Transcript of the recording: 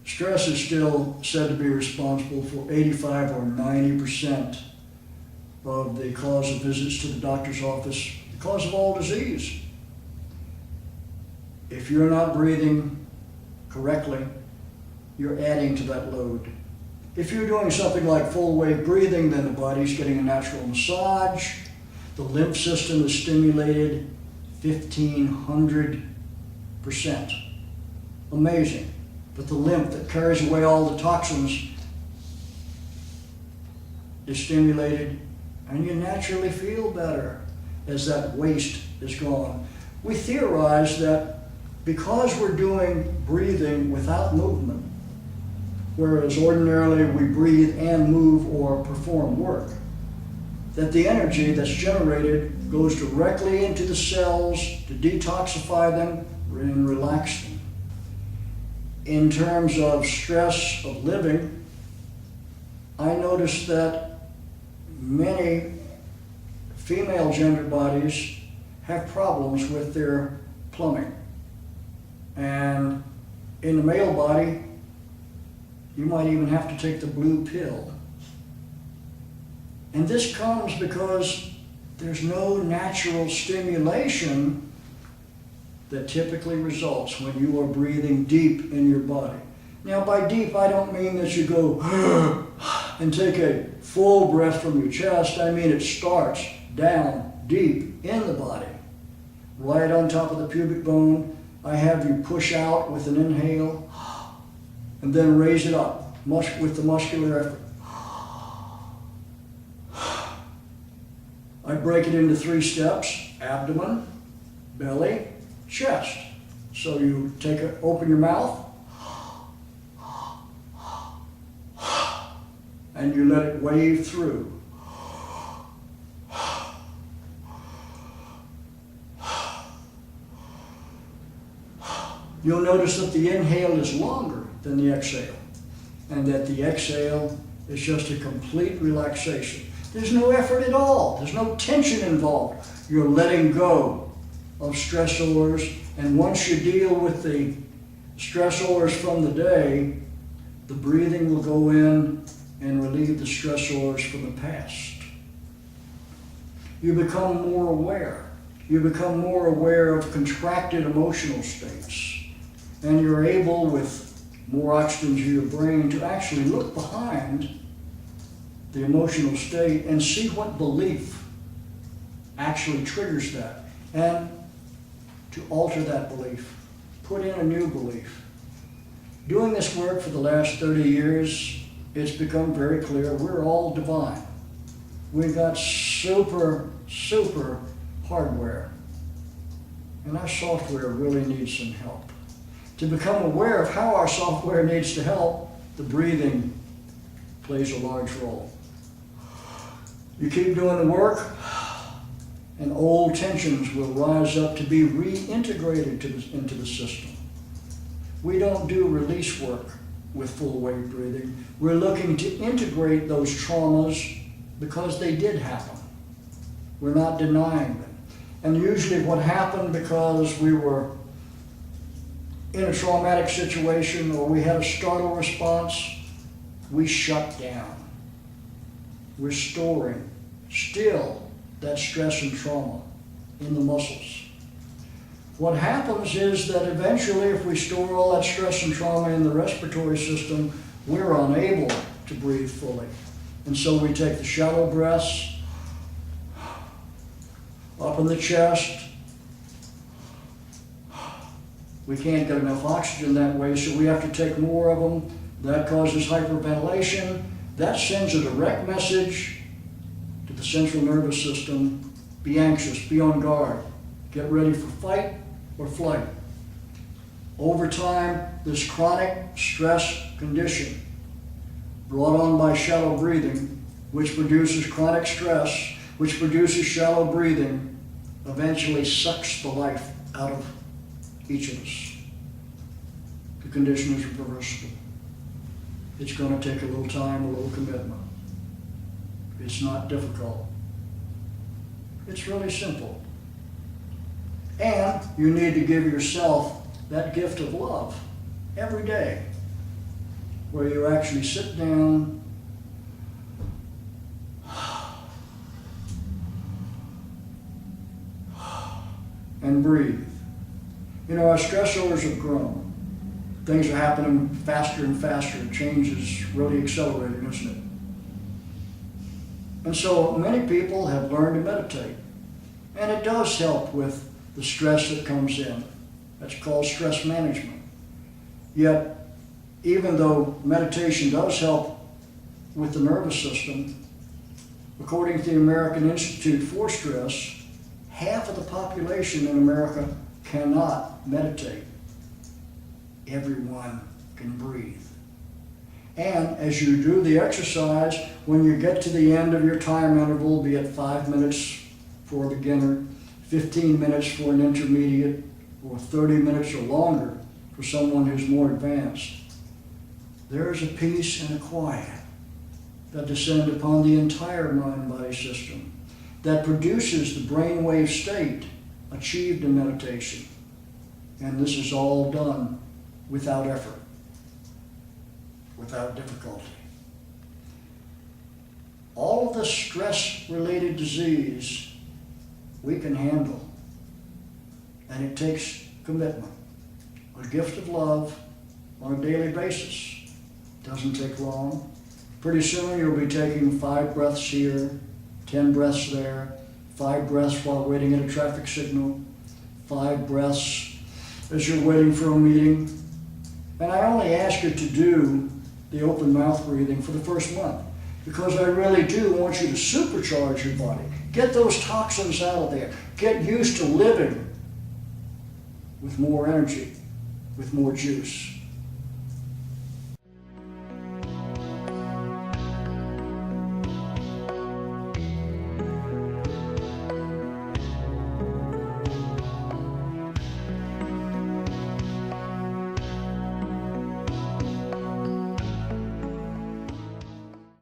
Stress is still said to be responsible for 85 or 90% of the cause of visits to the doctor's office, the cause of all disease. If you're not breathing correctly, you're adding to that load. If you're doing something like full wave breathing, then the body's getting a natural massage. The lymph system is stimulated 1,500%. Amazing. But the lymph that carries away all the toxins is stimulated, and you naturally feel better as that waste is gone. We theorize that because we're doing breathing without movement, whereas ordinarily we breathe and move or perform work, that the energy that's generated goes directly into the cells to detoxify them and relax them. In terms of stress of living, I noticed that many female gender bodies have problems with their plumbing. And in the male body, you might even have to take the blue pill. And this comes because there's no natural stimulation that typically results when you are breathing deep in your body. Now, by deep, I don't mean that you go and take a full breath from your chest. I mean it starts down deep in the body, right on top of the pubic bone. I have you push out with an inhale and then raise it up with the muscular effort. I break it into 3 steps: abdomen, belly, chest. So you open your mouth and you let it wave through. You'll notice that the inhale is longer than the exhale, and that the exhale is just a complete relaxation. There's no effort at all. There's no tension involved. You're letting go of stressors, and once you deal with the stressors from the day, the breathing will go in and relieve the stressors from the past. You become more aware. You become more aware of contracted emotional states. And you're able, with more oxygen to your brain, to actually look behind the emotional state and see what belief actually triggers that, and to alter that belief, put in a new belief. Doing this work for the last 30 years, it's become very clear we're all divine. We've got super hardware, and our software really needs some help. To become aware of how our software needs to help, the breathing plays a large role. You keep doing the work, and old tensions will rise up to be reintegrated into the system. We don't do release work with full wave breathing. We're looking to integrate those traumas because they did happen. We're not denying them. And usually what happened because we were in a traumatic situation or we had a startle response, we shut down. We're storing still that stress and trauma in the muscles. What happens is that eventually, if we store all that stress and trauma in the respiratory system, we're unable to breathe fully. And so we take the shallow breaths up in the chest. We can't get enough oxygen that way, so we have to take more of them. That causes hyperventilation. That sends a direct message to the central nervous system: be anxious, be on guard, get ready for fight or flight. Over time, this chronic stress condition brought on by shallow breathing, which produces chronic stress, which produces shallow breathing, eventually sucks the life out of each of us. The condition is reversible. It's going to take a little time, a little commitment. It's not difficult. It's really simple. And you need to give yourself that gift of love every day. where you actually sit down and breathe. You know, our stressors have grown. Things are happening faster and faster. Change is really accelerating, isn't it? And so many people have learned to meditate. And it does help with the stress that comes in. That's called stress management. Yet, even though meditation does help with the nervous system, according to the American Institute for Stress, half of the population in America cannot meditate. Everyone can breathe. And as you do the exercise, when you get to the end of your time interval, be it 5 minutes for a beginner, 15 minutes for an intermediate, or 30 minutes or longer for someone who's more advanced, there is a peace and a quiet that descend upon the entire mind-body system that produces the brainwave state achieved in meditation. And this is all done without effort, without difficulty. All of the stress-related disease we can handle, and it takes commitment, a gift of love on a daily basis. Doesn't take long. Pretty soon you'll be taking 5 breaths here, 10 breaths there, 5 breaths while waiting at a traffic signal, 5 breaths as you're waiting for a meeting. And I only ask you to do the open mouth breathing for the first month, because I really do want you to supercharge your body. Get those toxins out of there. Get used to living with more energy, with more juice.